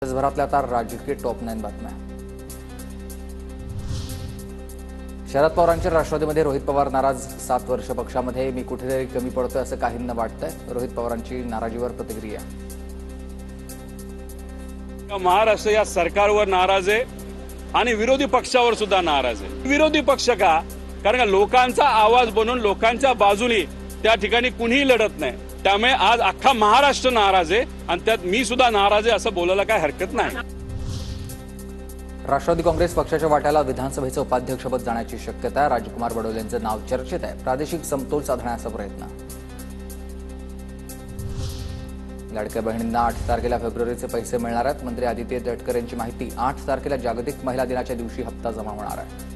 देशभरातल्या आता राजकीय टॉप 9 बातम्या। शरद पवारांच्या राष्ट्रवादीमध्ये रोहित पवार नाराज। 7 वर्ष पक्षामध्ये मी कुठेतरी कमी पडतोय असं काहींना वाटतंय। रोहित पवारांची नाराजीवर प्रतिक्रिया। महाराष्ट्र या सरकारवर नाराज आहे आणि विरोधी पक्षावर सुद्धा नाराज आहे। विरोधी पक्ष का? कारण का लोकांचा आवाज बनून लोकांच्या बाजूने त्या ठिकाणी कुणीही लढत नाही। त्यामुळे आज अख्खा महाराष्ट्र नाराज आहे आणि त्यात मी सुद्धा नाराज आहे असं बोलायला काय हरकत नाही। राष्ट्रवादी काँग्रेस पक्षाच्या वाट्याला विधानसभेचं उपाध्यक्षपद जाण्याची शक्यता आहे। राजकुमार बडोले यांचं नाव चर्चेत आहे। प्रादेशिक समतोल साधण्याचा प्रयत्न। लाडक्या बहिणींना 8 तारखेला फेब्रुवारीचे पैसे मिळणार आहेत। मंत्री आदित्य तटकरे यांची माहिती। 8 तारखेला जागतिक महिला दिनाच्या दिवशी हप्ता जमा होणार आहे।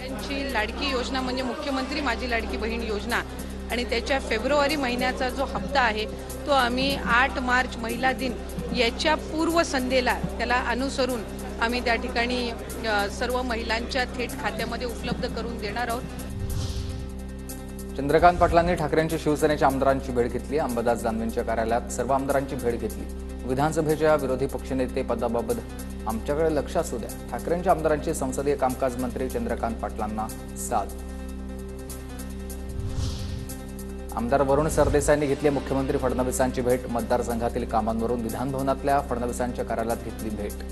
यांची लाडकी योजना म्हणजे मुख्यमंत्री माझी लाडकी बहीण योजना आणि त्याच्या फेब्रुवारी महिन्याचा जो हप्ता आहे तो आम्ही 8 मार्च महिला दिन याच्या पूर्वसंध्येला त्याला अनुसरून आम्ही त्या ठिकाणी सर्व महिलांच्या थेट खात्यामध्ये उपलब्ध करून देणार आहोत। चंद्रकांत पाटलांनी ठाकरेंची शिवसेनेच्या आमदारांची भेट घेतली। अंबादास दानवेंच्या कार्यालयात सर्व आमदारांची भेट घेतली। विधानसभेच्या विरोधी पक्षनेते पदाबाबत आमच्याकडे लक्ष असू द्या। ठाकरेंच्या आमदारांची संसदीय कामकाज मंत्री चंद्रकांत पाटलांना साद। आमदार वरुण सरदेसाईंनी घेतली मुख्यमंत्री फडणवीसांची भेट। मतदारसंघातील कामांवरून विधानभवनातल्या फडणवीसांच्या कार्यालयात घेतली भेट।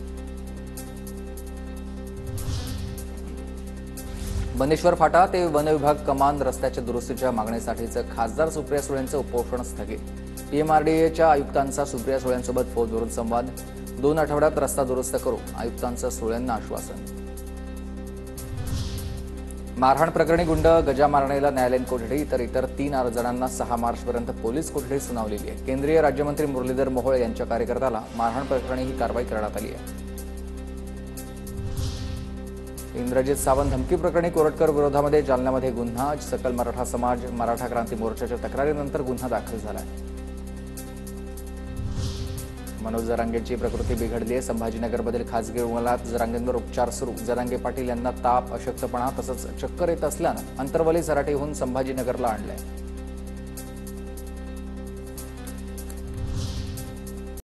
बनेश्वर फाटा ते वन विभाग कमान रस्त्याच्या दुरुस्तीच्या मागणीसाठीचं खासदार सुप्रिया सुळेंचं उपोषण स्थगित। पीएमआरडीएच्या आयुक्तांचा सुप्रिया सुळेंसोबत फोनवरून संवाद। 2 आठवड्यात रस्ता दुरुस्त करू, आयुक्तांचं सुळेंना आश्वासन। मारहाण प्रकरणी गुंड गजा मारणेला न्यायालयीन कोठडी तर इतर 3 जणांना 6 मार्चपर्यंत पोलीस कोठडी सुनावलेली आहे। केंद्रीय राज्यमंत्री मुरलीधर मोहोळ यांच्या कार्यकर्त्याला मारहाण प्रकरणी ही कारवाई करण्यात आली आहे। इंद्रजित सावंत धमकी प्रकरणी कोरटकर विरोधामध्ये जालन्यामध्ये गुन्हा। सकल मराठा समाज मराठा क्रांती मोर्चाच्या तक्रारीनंतर गुन्हा दाखल झाला आहे। मनोज जरांगेंची प्रकृती बिघडली आहे। संभाजीनगरमधील खासगी रुग्णालयात जरांगेंवर उपचार सुरू। जरांगे पाटील यांना ताप, अशक्तपणा तसंच चक्कर येत असल्यानं अंतरवली सराटीहून संभाजीनगरला आणलंय।